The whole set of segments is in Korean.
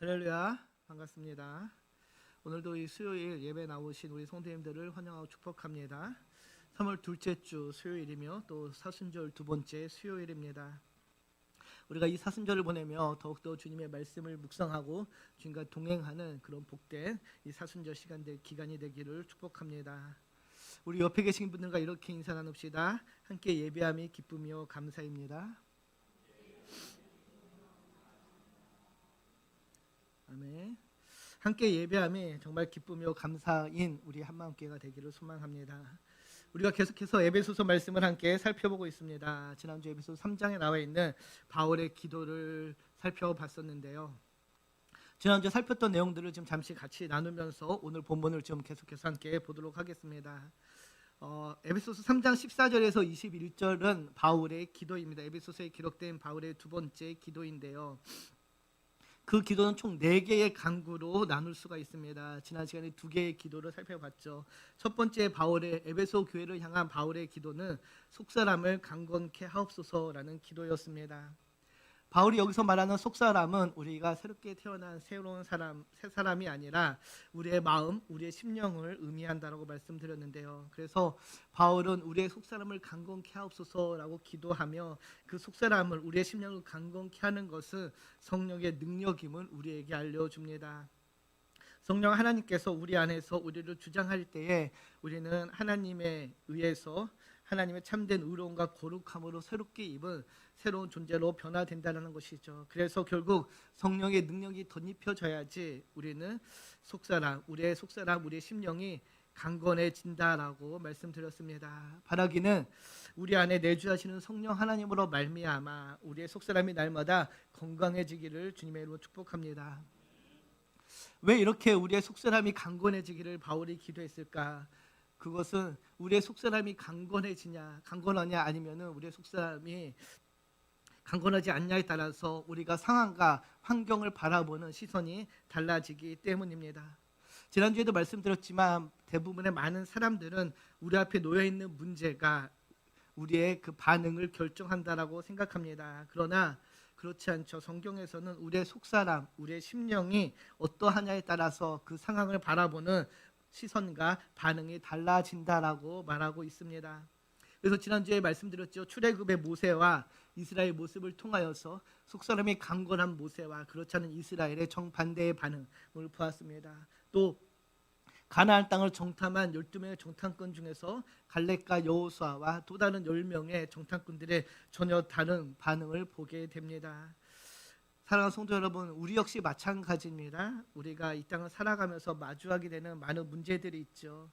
할렐루야, 반갑습니다. 오늘도 이 수요일 예배 나오신 우리 성도님들을 환영하고 축복합니다. 3월 둘째 주 수요일이며 또 사순절 두 번째 수요일입니다. 우리가 이 사순절을 보내며 더욱더 주님의 말씀을 묵상하고 주님과 동행하는 그런 복된 이 사순절 기간이 되기를 축복합니다. 우리 옆에 계신 분들과 이렇게 인사 나눕시다. 함께 예배함이 기쁨이요 감사입니다. 아멘. 함께 예배함이 정말 기쁨이요 감사인 우리 한마음교회가 되기를 소망합니다. 우리가 계속해서 에베소서 말씀을 함께 살펴보고 있습니다. 지난주 에베소서 3장에 나와 있는 바울의 기도를 살펴봤었는데요. 지난주 살폈던 내용들을 지금 잠시 같이 나누면서 오늘 본문을 좀 계속해서 함께 보도록 하겠습니다. 에베소서 3장 14절에서 21절은 바울의 기도입니다. 에베소서에 기록된 바울의 두 번째 기도인데요. 그 기도는 총 4개의 강구로 나눌 수가 있습니다. 지난 시간에 2개의 기도를 살펴봤죠. 첫 번째 바울의 에베소 교회를 향한 바울의 기도는 속사람을 강건케 하옵소서라는 기도였습니다. 바울이 여기서 말하는 속사람은 우리가 새롭게 태어난 새로운 사람, 새 사람이 아니라 우리의 마음, 우리의 심령을 의미한다라고 말씀드렸는데요. 그래서 바울은 우리의 속사람을 강건케 하옵소서라고 기도하며 그 속사람을 우리의 심령을 강건케 하는 것은 성령의 능력임을 우리에게 알려줍니다. 성령 하나님께서 우리 안에서 우리를 주장할 때에 우리는 하나님에 의해서 하나님의 참된 의로움과 거룩함으로 새롭게 입은 새로운 존재로 변화된다는 것이죠. 그래서 결국 성령의 능력이 덧입혀져야지 우리는 우리의 속사람, 우리의 심령이 강건해진다라고 말씀드렸습니다. 바라기는 우리 안에 내주하시는 성령 하나님으로 말미암아 우리의 속사람이 날마다 건강해지기를 주님의 이름으로 축복합니다. 왜 이렇게 우리의 속사람이 강건해지기를 바울이 기도했을까? 그것은 우리의 속사람이 강건하냐 아니면은 우리의 속사람이 강건하지 않냐에 따라서 우리가 상황과 환경을 바라보는 시선이 달라지기 때문입니다. 지난주에도 말씀드렸지만 대부분의 많은 사람들은 우리 앞에 놓여 있는 문제가 우리의 그 반응을 결정한다라고 생각합니다. 그러나 그렇지 않죠. 성경에서는 우리의 속사람, 우리의 심령이 어떠하냐에 따라서 그 상황을 바라보는 시선과 반응이 달라진다라고 말하고 있습니다. 그래서 지난주에 말씀드렸죠. 출애굽의 모세와 이스라엘 모습을 통하여서 속사람이 강건한 모세와 그렇지 않은 이스라엘의 정반대의 반응을 보았습니다. 또 가나안 땅을 정탐한 12명의 정탐꾼 중에서 갈렙과 여호수아와 또 다른 10명의 정탐꾼들의 전혀 다른 반응을 보게 됩니다. 사랑하는 성도 여러분, 우리 역시 마찬가지입니다. 우리가 이 땅을 살아가면서 마주하게 되는 많은 문제들이 있죠.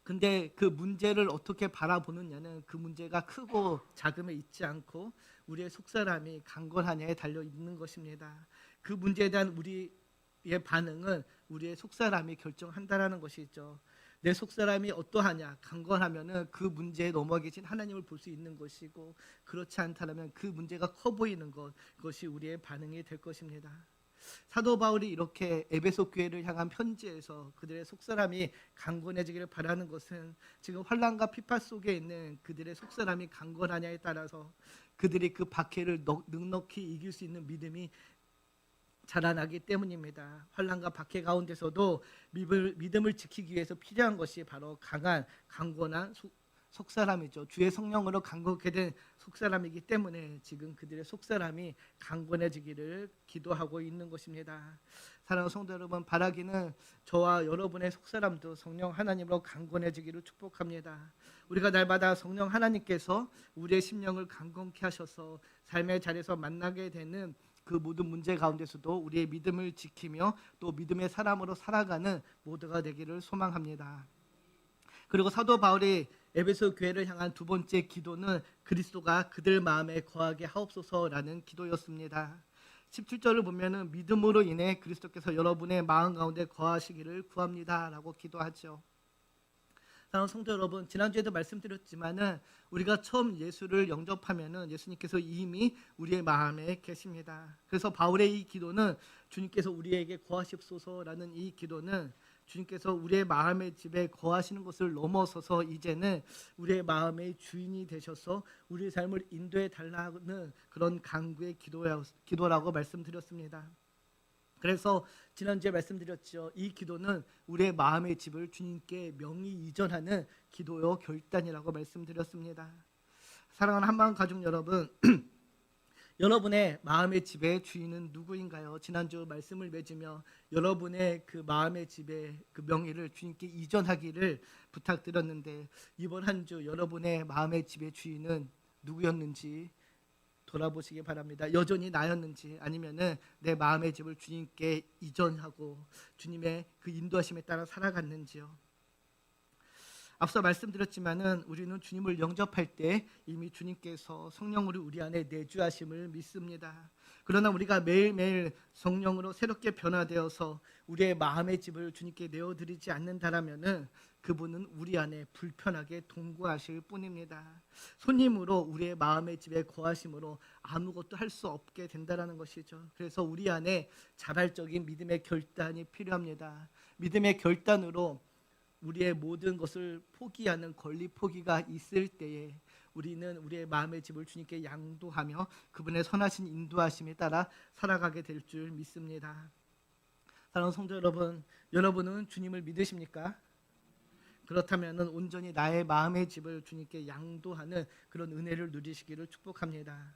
근데 그 문제를 어떻게 바라보느냐는 그 문제가 크고 작음에 있지 않고 우리의 속사람이 강건하냐에 달려 있는 것입니다. 그 문제에 대한 우리의 반응은 우리의 속사람이 결정한다라는 것이죠. 내 속사람이 어떠하냐, 강건하면은 그 문제에 넘어 계신 하나님을 볼 수 있는 것이고, 그렇지 않다면 그 문제가 커 보이는 그것이 우리의 반응이 될 것입니다. 사도 바울이 이렇게 에베소 교회를 향한 편지에서 그들의 속사람이 강건해지기를 바라는 것은 지금 환난과 피파 속에 있는 그들의 속사람이 강건하냐에 따라서 그들이 그 박해를 넉넉히 이길 수 있는 믿음이 자라나기 때문입니다. 환난과 박해 가운데서도 믿음을 지키기 위해서 필요한 것이 바로 강건한 속사람이죠. 주의 성령으로 강건케 된 속사람이기 때문에 지금 그들의 속사람이 강건해지기를 기도하고 있는 것입니다. 사랑하는 성도 여러분, 바라기는 저와 여러분의 속사람도 성령 하나님으로 강건해지기를 축복합니다. 우리가 날마다 성령 하나님께서 우리의 심령을 강건케 하셔서 삶의 자리에서 만나게 되는 그 모든 문제 가운데서도 우리의 믿음을 지키며 또 믿음의 사람으로 살아가는 모두가 되기를 소망합니다. 그리고 사도 바울이 에베소 교회를 향한 두 번째 기도는 그리스도가 그들 마음에 거하게 하옵소서라는 기도였습니다. 17절을 보면은 믿음으로 인해 그리스도께서 여러분의 마음 가운데 거하시기를 구합니다라고 기도하죠. 사랑하는 성도 여러분, 지난주에도 말씀드렸지만은 우리가 처음 예수를 영접하면은 예수님께서 이미 우리의 마음에 계십니다. 그래서 바울의 이 기도는 주님께서 우리에게 거하십소서라는 이 기도는 주님께서 우리의 마음의 집에 거하시는 것을 넘어서서 이제는 우리의 마음의 주인이 되셔서 우리의 삶을 인도해 달라는 그런 간구의 기도라고 말씀드렸습니다. 그래서 지난주에 말씀드렸죠. 이 기도는 우리의 마음의 집을 주님께 명의 이전하는 기도요 결단이라고 말씀드렸습니다. 사랑하는 한마음 가족 여러분, 여러분의 마음의 집의 주인은 누구인가요? 지난주 말씀을 맺으며 여러분의 그 마음의 집의 그 명의를 주님께 이전하기를 부탁드렸는데, 이번 한 주 여러분의 마음의 집의 주인은 누구였는지 돌아보시기 바랍니다. 여전히 나였는지, 아니면은 내 마음의 집을 주님께 이전하고 주님의 그 인도하심에 따라 살아갔는지요. 앞서 말씀드렸지만은 우리는 주님을 영접할 때 이미 주님께서 성령으로 우리 안에 내주하심을 믿습니다. 그러나 우리가 매일매일 성령으로 새롭게 변화되어서 우리의 마음의 집을 주님께 내어드리지 않는다라면은 그분은 우리 안에 불편하게 동거하실 뿐입니다. 손님으로 우리의 마음의 집에 거하심으로 아무것도 할 수 없게 된다라는 것이죠. 그래서 우리 안에 자발적인 믿음의 결단이 필요합니다. 믿음의 결단으로 우리의 모든 것을 포기하는 권리 포기가 있을 때에 우리는 우리의 마음의 집을 주님께 양도하며 그분의 선하신 인도하심에 따라 살아가게 될 줄 믿습니다. 사랑하는 성도 여러분, 여러분은 주님을 믿으십니까? 그렇다면 온전히 나의 마음의 집을 주님께 양도하는 그런 은혜를 누리시기를 축복합니다.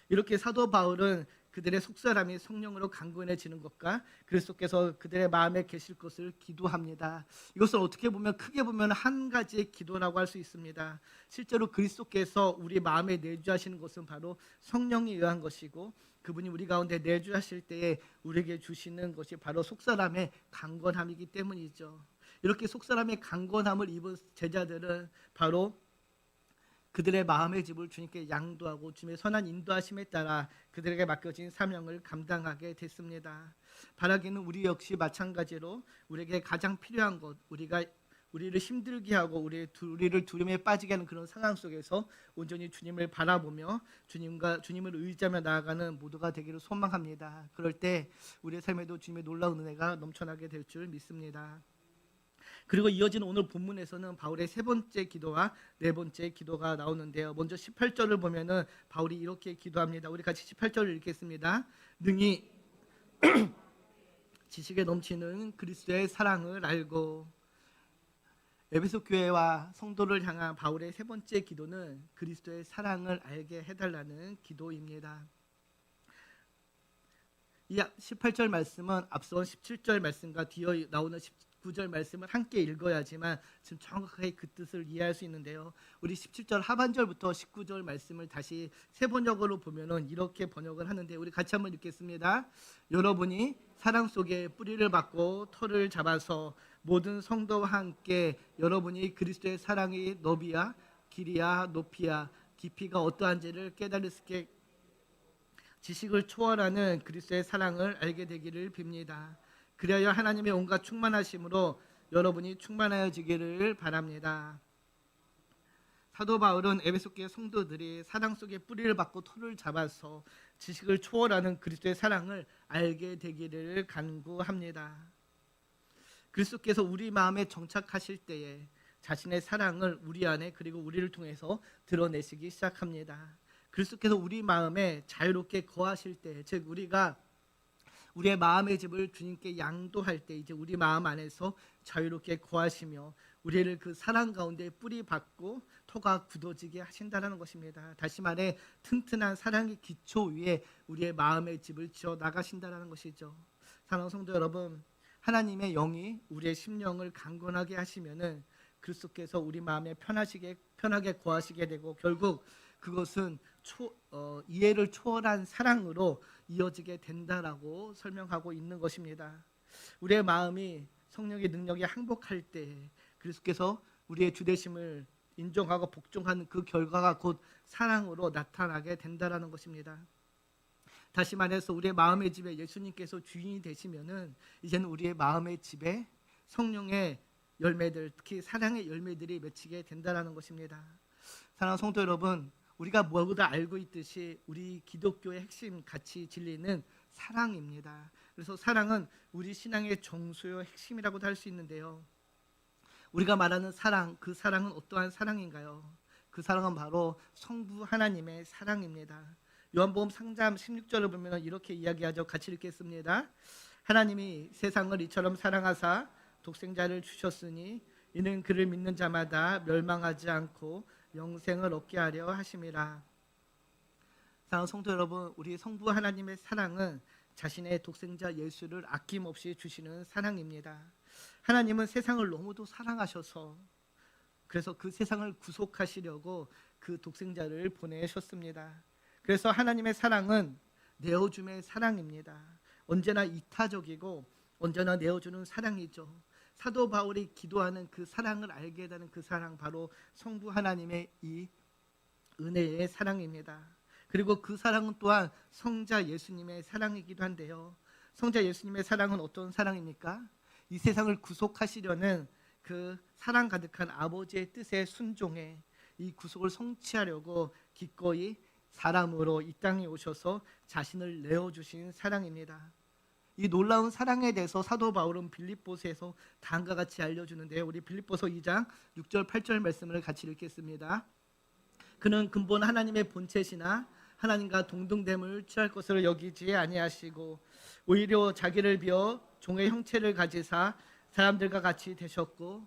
이렇게 사도 바울은 그들의 속사람이 성령으로 강건해지는 것과 그리스도께서 그들의 마음에 계실 것을 기도합니다. 이것을 어떻게 보면 크게 보면 한 가지의 기도라고 할 수 있습니다. 실제로 그리스도께서 우리 마음에 내주하시는 것은 바로 성령에 의한 것이고, 그분이 우리 가운데 내주하실 때에 우리에게 주시는 것이 바로 속사람의 강건함이기 때문이죠. 이렇게 속사람의 강건함을 입은 제자들은 바로 그들의 마음의 집을 주님께 양도하고 주님의 선한 인도하심에 따라 그들에게 맡겨진 사명을 감당하게 됐습니다. 바라기는 우리 역시 마찬가지로 우리에게 가장 필요한 것, 우리를 힘들게 하고 우리를 두려움에 빠지게 하는 그런 상황 속에서 온전히 주님을 바라보며 주님을 의지하며 나아가는 모두가 되기를 소망합니다. 그럴 때 우리의 삶에도 주님의 놀라운 은혜가 넘쳐나게 될 줄 믿습니다. 그리고 이어지는 오늘 본문에서는 바울의 세 번째 기도와 네 번째 기도가 나오는데요. 먼저 18절을 보면은 바울이 이렇게 기도합니다. 우리 같이 18절을 읽겠습니다. 능히 지식에 넘치는 그리스도의 사랑을 알고. 에베소 교회와 성도를 향한 바울의 세 번째 기도는 그리스도의 사랑을 알게 해달라는 기도입니다. 이 18절 말씀은 앞선 17절 말씀과 뒤에 나오는 19절 말씀을 함께 읽어야지만 지금 정확하게 그 뜻을 이해할 수 있는데요. 우리 17절 하반절부터 19절 말씀을 다시 세 번역으로 보면은 이렇게 번역을 하는데, 우리 같이 한번 읽겠습니다. 여러분이 사랑 속에 뿌리를 받고 터를 잡아서 모든 성도와 함께 여러분이 그리스도의 사랑의 너비야 길이야 높이야 깊이가 어떠한지를 깨달을 수 있게 지식을 초월하는 그리스도의 사랑을 알게 되기를 빕니다. 그리하여 하나님의 온갖 충만하심으로 여러분이 충만하여지기를 바랍니다. 사도 바울은 에베소 교회 성도들이 사랑 속에 뿌리를 받고 토를 잡아서 지식을 초월하는 그리스도의 사랑을 알게 되기를 간구합니다. 그리스도께서 우리 마음에 정착하실 때에 자신의 사랑을 우리 안에 그리고 우리를 통해서 드러내시기 시작합니다. 그리스도께서 우리 마음에 자유롭게 거하실 때, 즉 우리가 우리의 마음의 집을 주님께 양도할 때 이제 우리 마음 안에서 자유롭게 거하시며 우리를 그 사랑 가운데 뿌리 받고 토가 굳어지게 하신다는 것입니다. 다시 말해 튼튼한 사랑의 기초 위에 우리의 마음의 집을 지어 나가신다는 것이죠. 사랑하는 성도 여러분, 하나님의 영이 우리의 심령을 강건하게 하시면은 그리스도께서 우리 마음에 편하게 거하시게 되고, 결국 그것은 이해를 초월한 사랑으로 이어지게 된다라고 설명하고 있는 것입니다. 우리의 마음이 성령의 능력에 항복할 때 그리스도께서 우리의 주되심을 인정하고 복종하는 그 결과가 곧 사랑으로 나타나게 된다라는 것입니다. 다시 말해서 우리의 마음의 집에 예수님께서 주인이 되시면은 이제는 우리의 마음의 집에 성령의 열매들, 특히 사랑의 열매들이 맺히게 된다라는 것입니다. 사랑하는 성도 여러분, 우리가 모두 알고 있듯이 우리 기독교의 핵심 가치 진리는 사랑입니다. 그래서 사랑은 우리 신앙의 정수요 핵심이라고도 할 수 있는데요. 우리가 말하는 사랑, 그 사랑은 어떠한 사랑인가요? 그 사랑은 바로 성부 하나님의 사랑입니다. 요한복음 3장 16절을 보면 이렇게 이야기하죠. 같이 읽겠습니다. 하나님이 세상을 이처럼 사랑하사 독생자를 주셨으니 이는 그를 믿는 자마다 멸망하지 않고 영생을 얻게 하려 하심이라. 사랑하는 성도 여러분, 우리 성부 하나님의 사랑은 자신의 독생자 예수를 아낌없이 주시는 사랑입니다. 하나님은 세상을 너무도 사랑하셔서 그래서 그 세상을 구속하시려고 그 독생자를 보내셨습니다. 그래서 하나님의 사랑은 내어줌의 사랑입니다. 언제나 이타적이고 언제나 내어주는 사랑이죠. 사도 바울이 기도하는 그 사랑을 알게 되는 그 사랑, 바로 성부 하나님의 이 은혜의 사랑입니다. 그리고 그 사랑은 또한 성자 예수님의 사랑이기도 한데요. 성자 예수님의 사랑은 어떤 사랑입니까? 이 세상을 구속하시려는 그 사랑 가득한 아버지의 뜻에 순종해 이 구속을 성취하려고 기꺼이 사람으로 이 땅에 오셔서 자신을 내어주신 사랑입니다. 이 놀라운 사랑에 대해서 사도 바울은 빌립보서에서 다음과 같이 알려주는데요. 우리 빌립보서 2장 6절 8절 말씀을 같이 읽겠습니다. 그는 근본 하나님의 본체시나 하나님과 동등됨을 취할 것으로 여기지 아니하시고 오히려 자기를 비어 종의 형체를 가지사 사람들과 같이 되셨고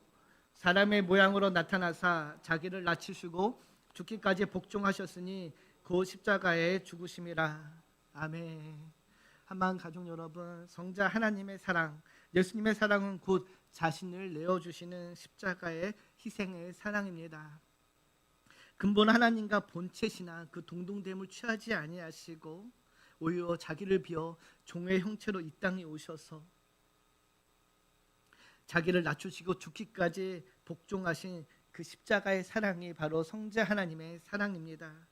사람의 모양으로 나타나사 자기를 낮추시고 죽기까지 복종하셨으니 그 십자가에 죽으심이라. 아멘. 한만 가족 여러분, 성자 하나님의 사랑, 예수님의 사랑은 곧 자신을 내어주시는 십자가의 희생의 사랑입니다. 근본 하나님과 본체시나 그 동등됨을 취하지 아니하시고 오히려 자기를 비어 종의 형체로 이 땅에 오셔서 자기를 낮추시고 죽기까지 복종하신 그 십자가의 사랑이 바로 성자 하나님의 사랑입니다.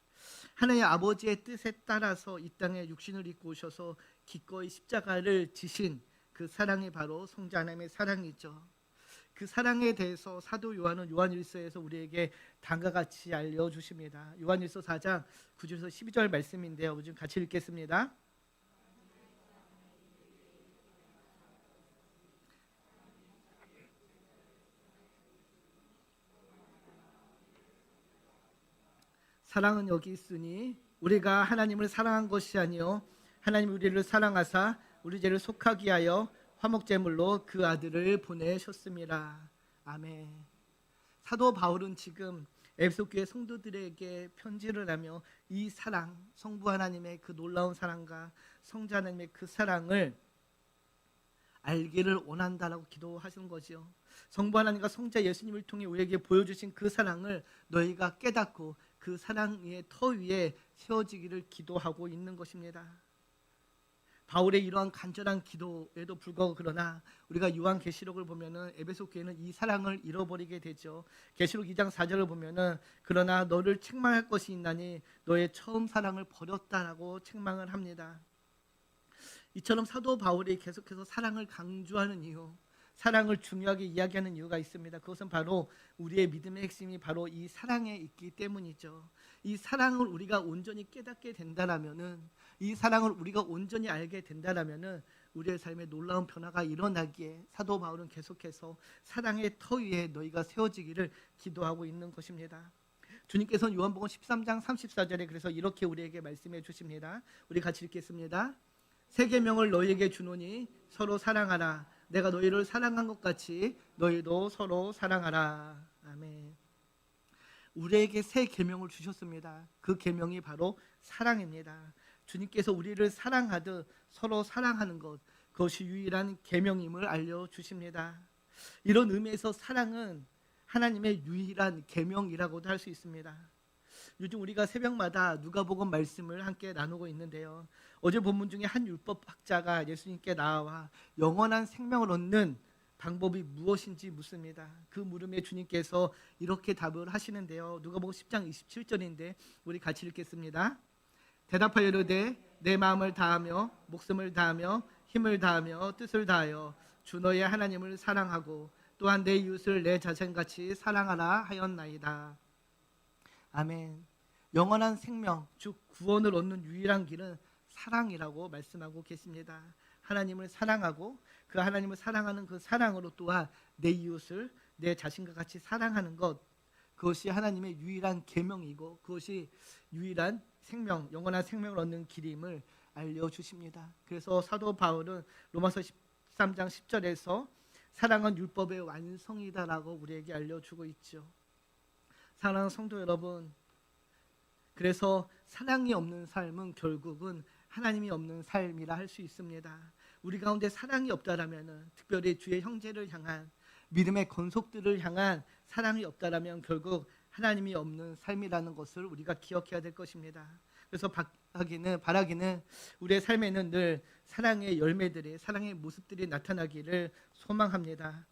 하나님 아버지의 뜻에 따라서 이 땅에 육신을 입고 오셔서 기꺼이 십자가를 지신 그 사랑이 바로 성자 하나님의 사랑이죠. 그 사랑에 대해서 사도 요한은 요한일서에서 우리에게 다음과 같이 알려주십니다. 요한일서 4장 9절에서 12절 말씀인데요. 우리 좀 같이 읽겠습니다. 사랑은 여기 있으니 우리가 하나님을 사랑한 것이 아니요 하나님이 우리를 사랑하사 우리 죄를 속하게 하여 화목제물로 그 아들을 보내셨습니다. 아멘. 사도 바울은 지금 에베소 교회 성도들에게 편지를 하며 이 사랑, 성부 하나님의 그 놀라운 사랑과 성자 하나님의 그 사랑을 알기를 원한다라고 기도하시는 거죠. 성부 하나님과 성자 예수님을 통해 우리에게 보여주신 그 사랑을 너희가 깨닫고 그 사랑의 터 위에 세워지기를 기도하고 있는 것입니다. 바울의 이러한 간절한 기도에도 불구하고 그러나 우리가 요한계시록을 보면은 에베소 교회는 이 사랑을 잃어버리게 되죠. 계시록 2장 4절을 보면은 그러나 너를 책망할 것이 있나니 너의 처음 사랑을 버렸다라고 책망을 합니다. 이처럼 사도 바울이 계속해서 사랑을 강조하는 이유, 사랑을 중요하게 이야기하는 이유가 있습니다. 그것은 바로 우리의 믿음의 핵심이 바로 이 사랑에 있기 때문이죠. 이 사랑을 우리가 온전히 깨닫게 된다라면은, 이 사랑을 우리가 온전히 알게 된다라면은 우리의 삶에 놀라운 변화가 일어나기에 사도 바울은 계속해서 사랑의 터 위에 너희가 세워지기를 기도하고 있는 것입니다. 주님께서는 요한복음 13장 34절에 그래서 이렇게 우리에게 말씀해 주십니다. 우리 같이 읽겠습니다. 새 계명을 너희에게 주노니 서로 사랑하라. 내가 너희를 사랑한 것 같이 너희도 서로 사랑하라. 아멘. 우리에게 새 계명을 주셨습니다. 그 계명이 바로 사랑입니다. 주님께서 우리를 사랑하듯 서로 사랑하는 것, 그것이 유일한 계명임을 알려주십니다. 이런 의미에서 사랑은 하나님의 유일한 계명이라고도 할 수 있습니다. 요즘 우리가 새벽마다 누가복음 말씀을 함께 나누고 있는데요. 어제 본문 중에 한 율법학자가 예수님께 나와 영원한 생명을 얻는 방법이 무엇인지 묻습니다. 그 물음에 주님께서 이렇게 답을 하시는데요. 누가복음 10장 27절인데 우리 같이 읽겠습니다. 대답하여 이르되 내 마음을 다하며 목숨을 다하며 힘을 다하며 뜻을 다하여 주 너의 하나님을 사랑하고 또한 내 이웃을 내 자신같이 사랑하라 하였나이다. 아멘. 영원한 생명, 즉 구원을 얻는 유일한 길은 사랑이라고 말씀하고 계십니다. 하나님을 사랑하고 그 하나님을 사랑하는 그 사랑으로 또한 내 이웃을 내 자신과 같이 사랑하는 것, 그것이 하나님의 유일한 계명이고 그것이 유일한 생명, 영원한 생명을 얻는 길임을 알려주십니다. 그래서 사도 바울은 로마서 13장 10절에서 사랑은 율법의 완성이다라고 우리에게 알려주고 있죠. 사랑하는 성도 여러분, 그래서 사랑이 없는 삶은 결국은 하나님이 없는 삶이라 할 수 있습니다. 우리 가운데 사랑이 없다라면, 특별히 주의 형제를 향한 믿음의 건속들을 향한 사랑이 없다라면 결국 하나님이 없는 삶이라는 것을 우리가 기억해야 될 것입니다. 그래서 바라기는 우리의 삶에는 늘 사랑의 열매들이, 사랑의 모습들이 나타나기를 소망합니다.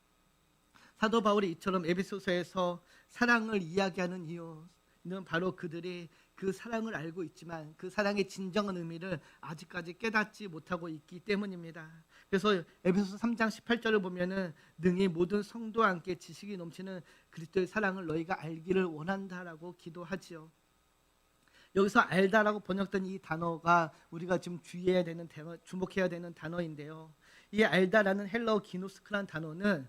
사도 바울이 이처럼 에베소서에서 사랑을 이야기하는 이유는 바로 그들이 그 사랑을 알고 있지만 그 사랑의 진정한 의미를 아직까지 깨닫지 못하고 있기 때문입니다. 그래서 에베소서 3장 18절을 보면은 능히 모든 성도와 함께 지식이 넘치는 그리스도의 사랑을 너희가 알기를 원한다라고 기도하지요. 여기서 알다라고 번역된 이 단어가 우리가 지금 주의해야 되는 단어, 주목해야 되는 단어인데요. 이 알다라는 헬라어 기노스크란 단어는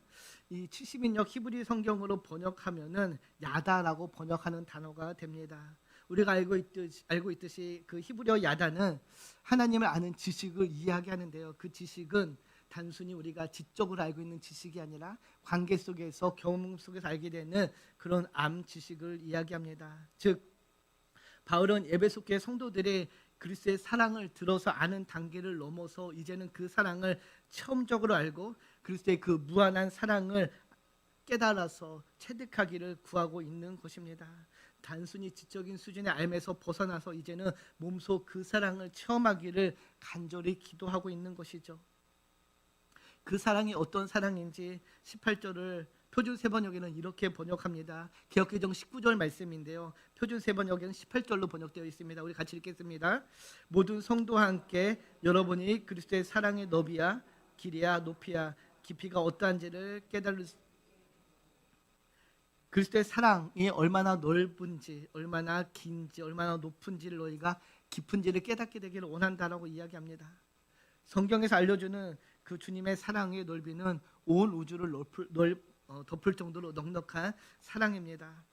이 70인역 히브리 성경으로 번역하면은 야다라고 번역하는 단어가 됩니다. 우리가 알고 있듯이 그 히브리어 야다는 하나님을 아는 지식을 이야기하는데요. 그 지식은 단순히 우리가 지적으로 알고 있는 지식이 아니라 관계 속에서, 경험 속에서 알게 되는 그런 암 지식을 이야기합니다. 즉 바울은 에베소 교회 성도들의 그리스도의 사랑을 들어서 아는 단계를 넘어서 이제는 그 사랑을 체험적으로 알고 그리스도의 그 무한한 사랑을 깨달아서 체득하기를 구하고 있는 것입니다. 단순히 지적인 수준의 알면서 벗어나서 이제는 몸소 그 사랑을 체험하기를 간절히 기도하고 있는 것이죠. 그 사랑이 어떤 사랑인지 18절을 표준 세번역에는 이렇게 번역합니다. 개역개정 19절 말씀인데요. 표준 세번역에는 18절로 번역되어 있습니다. 우리 같이 읽겠습니다. 모든 성도와 함께 여러분이 그리스도의 사랑의 너비야 길이야 높이야 깊이가 어떠한지를 깨달을 그리스도의 사랑이 얼마나 넓은지, 얼마나 긴지, 얼마나 높은지를 너희가 깊은지를 깨닫게 되기를 원한다라고 이야기합니다. 성경에서 알려주는 그 주님의 사랑의 넓이는 온 우주를 덮을 정도로 넉넉한 사랑입니다.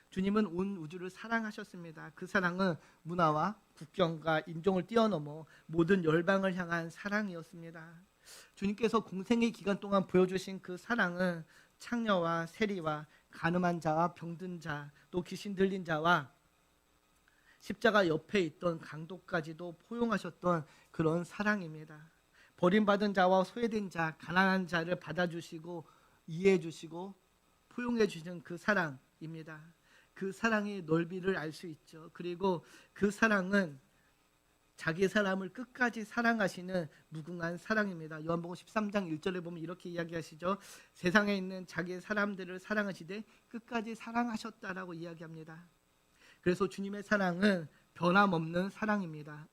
주님은 온 우주를 사랑하셨습니다. 그 사랑은 문화와 국경과 인종을 뛰어넘어 모든 열방을 향한 사랑이었습니다. 주님께서 공생의 기간 동안 보여주신 그 사랑은 창녀와 세리와 가늠한 자와 병든 자, 또 귀신 들린 자와 십자가 옆에 있던 강도까지도 포용하셨던 그런 사랑입니다. 버림받은 자와 소외된 자, 가난한 자를 받아주시고 이해해 주시고 포용해 주시는 그 사랑입니다. 그 사랑의 넓이를 알 수 있죠. 그리고 그 사랑은 자기 사람을 끝까지 사랑하시는 무궁한 사랑입니다. 요한복음 13장 1절에 보면 이렇게 이야기하시죠. 세상에 있는 자기 사람들을 사랑하시되 끝까지 사랑하셨다라고 이야기합니다. 그래서 주님의 사랑은 변함없는 사랑입니다.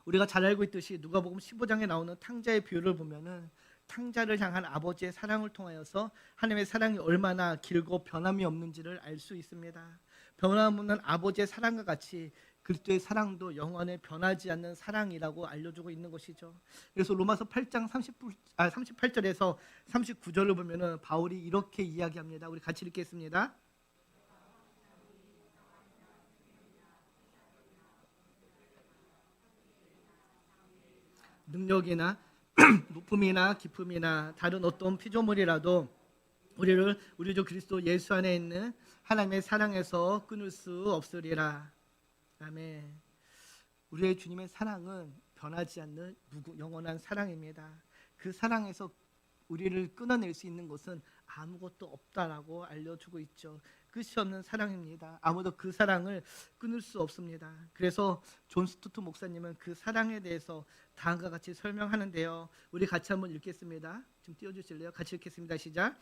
우리가 잘 알고 있듯이 누가복음 15장에 나오는 탕자의 비유를 보면은 탕자를 향한 아버지의 사랑을 통하여서 하나님의 사랑이 얼마나 길고 변함이 없는지를 알 수 있습니다. 변함없는 아버지의 사랑과 같이 그리스도의 사랑도 영원히 변하지 않는 사랑이라고 알려주고 있는 것이죠. 그래서 로마서 8장 38절에서 39절을 보면은 바울이 이렇게 이야기합니다. 우리 같이 읽겠습니다. 능력이나 높음이나 깊음이나 다른 어떤 피조물이라도 우리 주 그리스도 예수 안에 있는 하나님의 사랑에서 끊을 수 없으리라. 아멘. 우리의 주님의 사랑은 변하지 않는 영원한 사랑입니다. 그 사랑에서 우리를 끊어낼 수 있는 것은 아무것도 없다라고 알려주고 있죠. 끝이 없는 사랑입니다. 아무도 그 사랑을 끊을 수 없습니다. 그래서 존 스투트 목사님은 그 사랑에 대해서 다음과 같이 설명하는데요. 우리 같이 한번 읽겠습니다. 좀 띄워주실래요? 같이 읽겠습니다. 시작.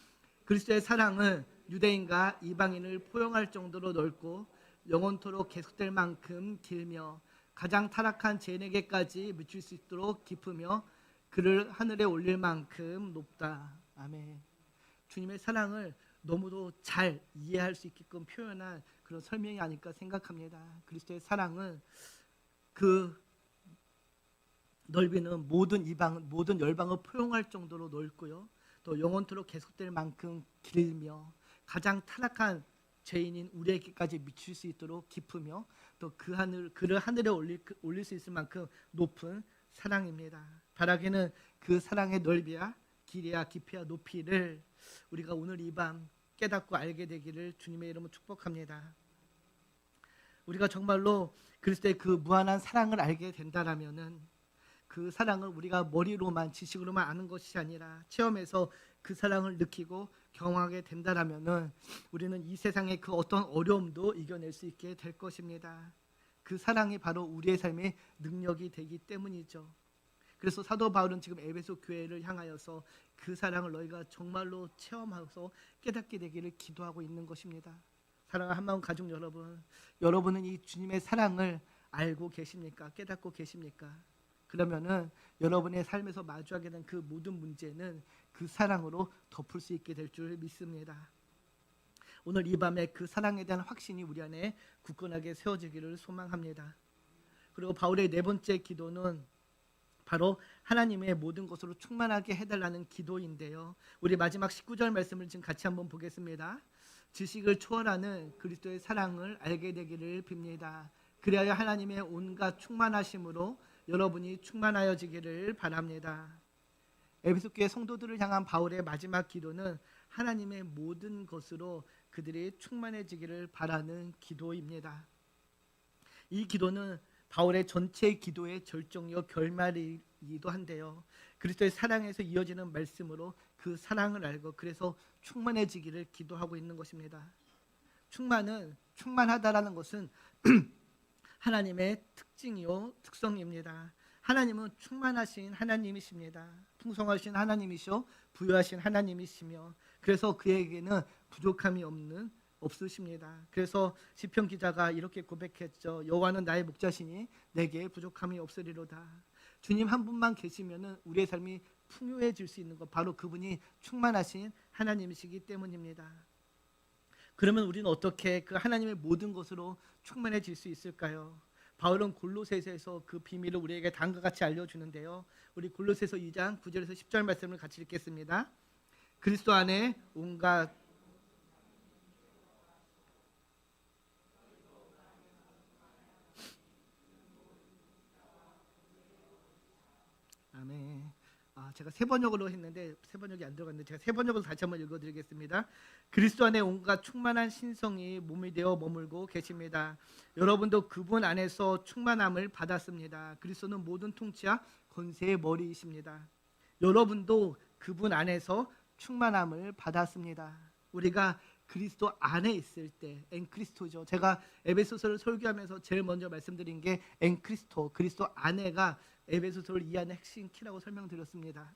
그리스도의 사랑은 유대인과 이방인을 포용할 정도로 넓고 영원토록 계속될 만큼 길며 가장 타락한 죄인에게까지 미칠 수 있도록 깊으며 그를 하늘에 올릴 만큼 높다. 아멘. 주님의 사랑을 너무도 잘 이해할 수 있게끔 표현한 그런 설명이 아닐까 생각합니다. 그리스도의 사랑은 그 넓이는 모든 이방 모든 열방을 포용할 정도로 넓고요. 또 영원토록 계속될 만큼 길며 가장 타락한 죄인인 우리에게까지 미칠 수 있도록 깊으며 또 그를 하늘에 올릴 수 있을 만큼 높은 사랑입니다. 바라기는 그 사랑의 넓이야 길이야 깊이야 높이를 우리가 오늘 이 밤 깨닫고 알게 되기를 주님의 이름으로 축복합니다. 우리가 정말로 그리스도의 그 무한한 사랑을 알게 된다라면은 그 사랑을 우리가 머리로만 지식으로만 아는 것이 아니라 체험해서 그 사랑을 느끼고 경험하게 된다라면은 우리는 이 세상의 그 어떤 어려움도 이겨낼 수 있게 될 것입니다. 그 사랑이 바로 우리의 삶의 능력이 되기 때문이죠. 그래서 사도 바울은 지금 에베소 교회를 향하여서 그 사랑을 너희가 정말로 체험하고 깨닫게 되기를 기도하고 있는 것입니다. 사랑하는 한마음 가족 여러분, 여러분은 이 주님의 사랑을 알고 계십니까? 깨닫고 계십니까? 그러면은 여러분의 삶에서 마주하게 된 그 모든 문제는 그 사랑으로 덮을 수 있게 될 줄 믿습니다. 오늘 이 밤에 그 사랑에 대한 확신이 우리 안에 굳건하게 세워지기를 소망합니다. 그리고 바울의 네 번째 기도는 바로 하나님의 모든 것으로 충만하게 해달라는 기도인데요. 우리 마지막 19절 말씀을 지금 같이 한번 보겠습니다. 지식을 초월하는 그리스도의 사랑을 알게 되기를 빕니다. 그리하여 하나님의 온갖 충만하심으로 여러분이 충만하여지기를 바랍니다. 에베소 교회 성도들을 향한 바울의 마지막 기도는 하나님의 모든 것으로 그들이 충만해지기를 바라는 기도입니다. 이 기도는 바울의 전체 기도의 절정이요 결말이기도 한데요. 그리스도의 사랑에서 이어지는 말씀으로 그 사랑을 알고 그래서 충만해지기를 기도하고 있는 것입니다. 충만하다라는 것은 하나님의 특징이요 특성입니다. 하나님은 충만하신 하나님이십니다. 풍성하신 하나님이시오 부유하신 하나님이시며 그래서 그에게는 부족함이 없으십니다. 그래서 시편 기자가 이렇게 고백했죠. 여호와는 나의 목자시니 내게 부족함이 없으리로다. 주님 한 분만 계시면은 우리의 삶이 풍요해질 수 있는 것 바로 그분이 충만하신 하나님이시기 때문입니다. 그러면 우리는 어떻게 그 하나님의 모든 것으로 충만해질 수 있을까요? 바울은 골로새서에서 그 비밀을 우리에게 다음과 같이 알려주는데요. 우리 골로새서 2장 9절에서 10절 말씀을 같이 읽겠습니다. 그리스도 안에 온갖 아멘. 제가 세 번역으로 했는데 세 번역이 안 들어갔는데 제가 세 번역으로 다시 한번 읽어드리겠습니다. 그리스도 안에 온갖 충만한 신성이 몸이 되어 머물고 계십니다. 여러분도 그분 안에서 충만함을 받았습니다. 그리스도는 모든 통치와 권세의 머리이십니다. 여러분도 그분 안에서 충만함을 받았습니다. 우리가 그리스도 안에 있을 때 엔크리스토죠. 제가 에베소서를 설교하면서 제일 먼저 말씀드린 게 엔크리스토, 그리스도 안에가 에베소서를 이해하는 핵심 키라고 설명드렸습니다.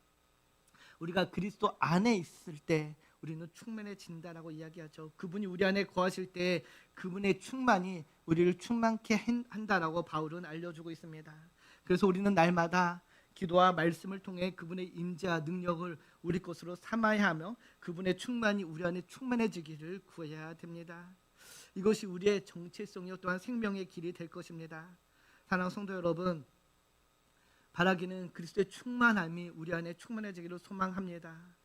우리가 그리스도 안에 있을 때 우리는 충만해진다라고 이야기하죠. 그분이 우리 안에 거하실 때 그분의 충만이 우리를 충만케 한다라고 바울은 알려주고 있습니다. 그래서 우리는 날마다 기도와 말씀을 통해 그분의 임재와 능력을 우리 것으로 삼아야 하며 그분의 충만이 우리 안에 충만해지기를 구해야 됩니다. 이것이 우리의 정체성이요 또한 생명의 길이 될 것입니다. 사랑하는 성도 여러분, 바라기는 그리스도의 충만함이 우리 안에 충만해지기를 소망합니다.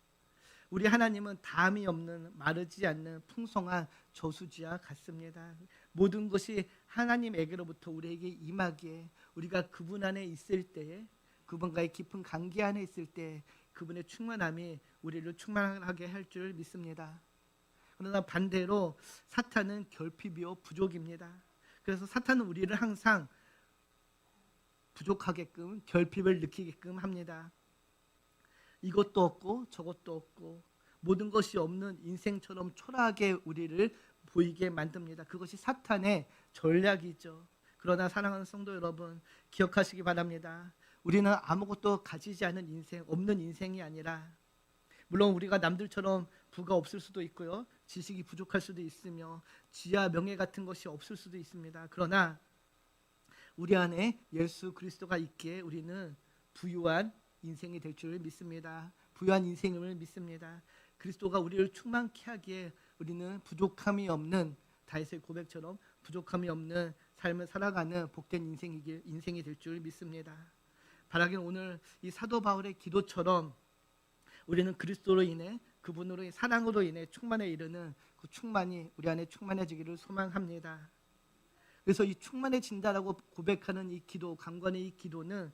우리 하나님은 담이 없는 마르지 않는 풍성한 저수지와 같습니다. 모든 것이 하나님에게로부터 우리에게 임하기에 우리가 그분 안에 있을 때에 그분과의 깊은 관계 안에 있을 때 그분의 충만함이 우리를 충만하게 할 줄 믿습니다. 그러나 반대로 사탄은 결핍이요 부족입니다. 그래서 사탄은 우리를 항상 부족하게끔 결핍을 느끼게끔 합니다. 이것도 없고 저것도 없고 모든 것이 없는 인생처럼 초라하게 우리를 보이게 만듭니다. 그것이 사탄의 전략이죠. 그러나 사랑하는 성도 여러분, 기억하시기 바랍니다. 우리는 아무것도 가지지 않은 인생, 없는 인생이 아니라 물론 우리가 남들처럼 부가 없을 수도 있고요. 지식이 부족할 수도 있으며 지혜와 명예 같은 것이 없을 수도 있습니다. 그러나 우리 안에 예수 그리스도가 있기에 우리는 부유한 인생이 될 줄 믿습니다. 부유한 인생을 믿습니다. 그리스도가 우리를 충만케 하기에 우리는 부족함이 없는 다윗의 고백처럼 부족함이 없는 삶을 살아가는 복된 인생이 될 줄 믿습니다. 바라기는 오늘 이 사도 바울의 기도처럼 우리는 그리스도로 인해 그분으로의 사랑으로 인해 충만에 이르는 그 충만이 우리 안에 충만해지기를 소망합니다. 그래서 이 충만해진다라고 고백하는 이 기도, 강관의 이 기도는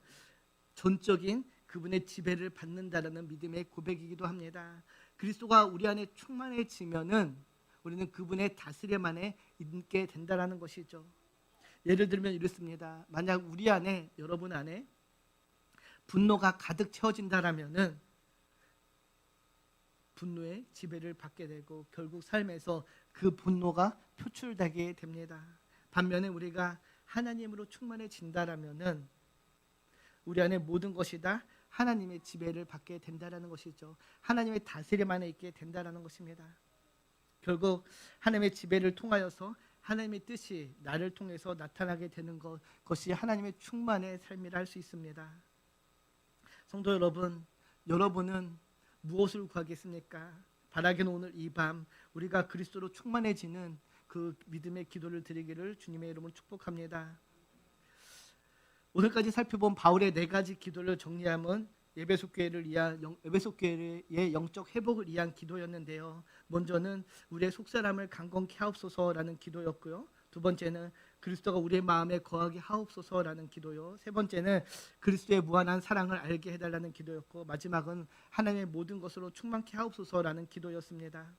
전적인 그분의 지배를 받는다라는 믿음의 고백이기도 합니다. 그리스도가 우리 안에 충만해지면은 우리는 그분의 다스림 안에 있게 된다라는 것이죠. 예를 들면 이렇습니다. 만약 우리 안에, 여러분 안에 분노가 가득 채워진다라면은 분노의 지배를 받게 되고 결국 삶에서 그 분노가 표출되게 됩니다. 반면에 우리가 하나님으로 충만해진다라면은 우리 안에 모든 것이 다 하나님의 지배를 받게 된다라는 것이죠. 하나님의 다스림 안에 있게 된다라는 것입니다. 결국 하나님의 지배를 통하여서 하나님의 뜻이 나를 통해서 나타나게 되는 것이 하나님의 충만의 삶이라 할 수 있습니다. 성도 여러분, 여러분은 무엇을 구하겠습니까? 바라기는 오늘 이 밤 우리가 그리스도로 충만해지는 그 믿음의 기도를 드리기를 주님의 이름으로 축복합니다. 오늘까지 살펴본 바울의 4가지 기도를 정리하면 에베소 교회의 영적 회복을 위한 기도였는데요. 먼저는 우리의 속사람을 강건케 하옵소서라는 기도였고요. 두 번째는 그리스도가 우리의 마음에 거하게 하옵소서라는 기도요. 세 번째는 그리스도의 무한한 사랑을 알게 해달라는 기도였고, 마지막은 하나님의 모든 것으로 충만케 하옵소서라는 기도였습니다.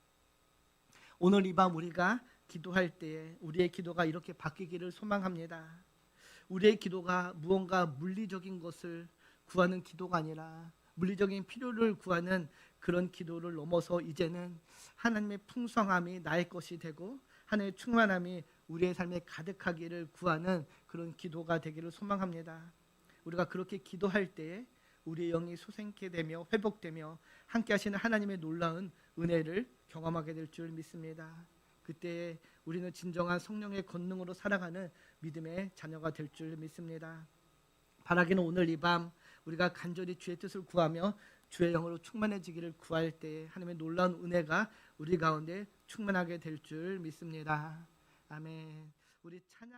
오늘 이 밤 우리가 기도할 때에 우리의 기도가 이렇게 바뀌기를 소망합니다. 우리의 기도가 무언가 물리적인 것을 구하는 기도가 아니라 물리적인 필요를 구하는 그런 기도를 넘어서 이제는 하나님의 풍성함이 나의 것이 되고 하나님의 충만함이 우리의 삶에 가득하기를 구하는 그런 기도가 되기를 소망합니다. 우리가 그렇게 기도할 때에 우리의 영이 소생케 되며 회복되며 함께 하시는 하나님의 놀라운 은혜를 경험하게 될 줄 믿습니다. 그때 우리는 진정한 성령의 권능으로 살아가는 믿음의 자녀가 될 줄 믿습니다. 바라기는 오늘 이 밤 우리가 간절히 주의 뜻을 구하며 주의 영으로 충만해지기를 구할 때 하나님의 놀라운 은혜가 우리 가운데 충만하게 될 줄 믿습니다. 아멘. 우리 찬양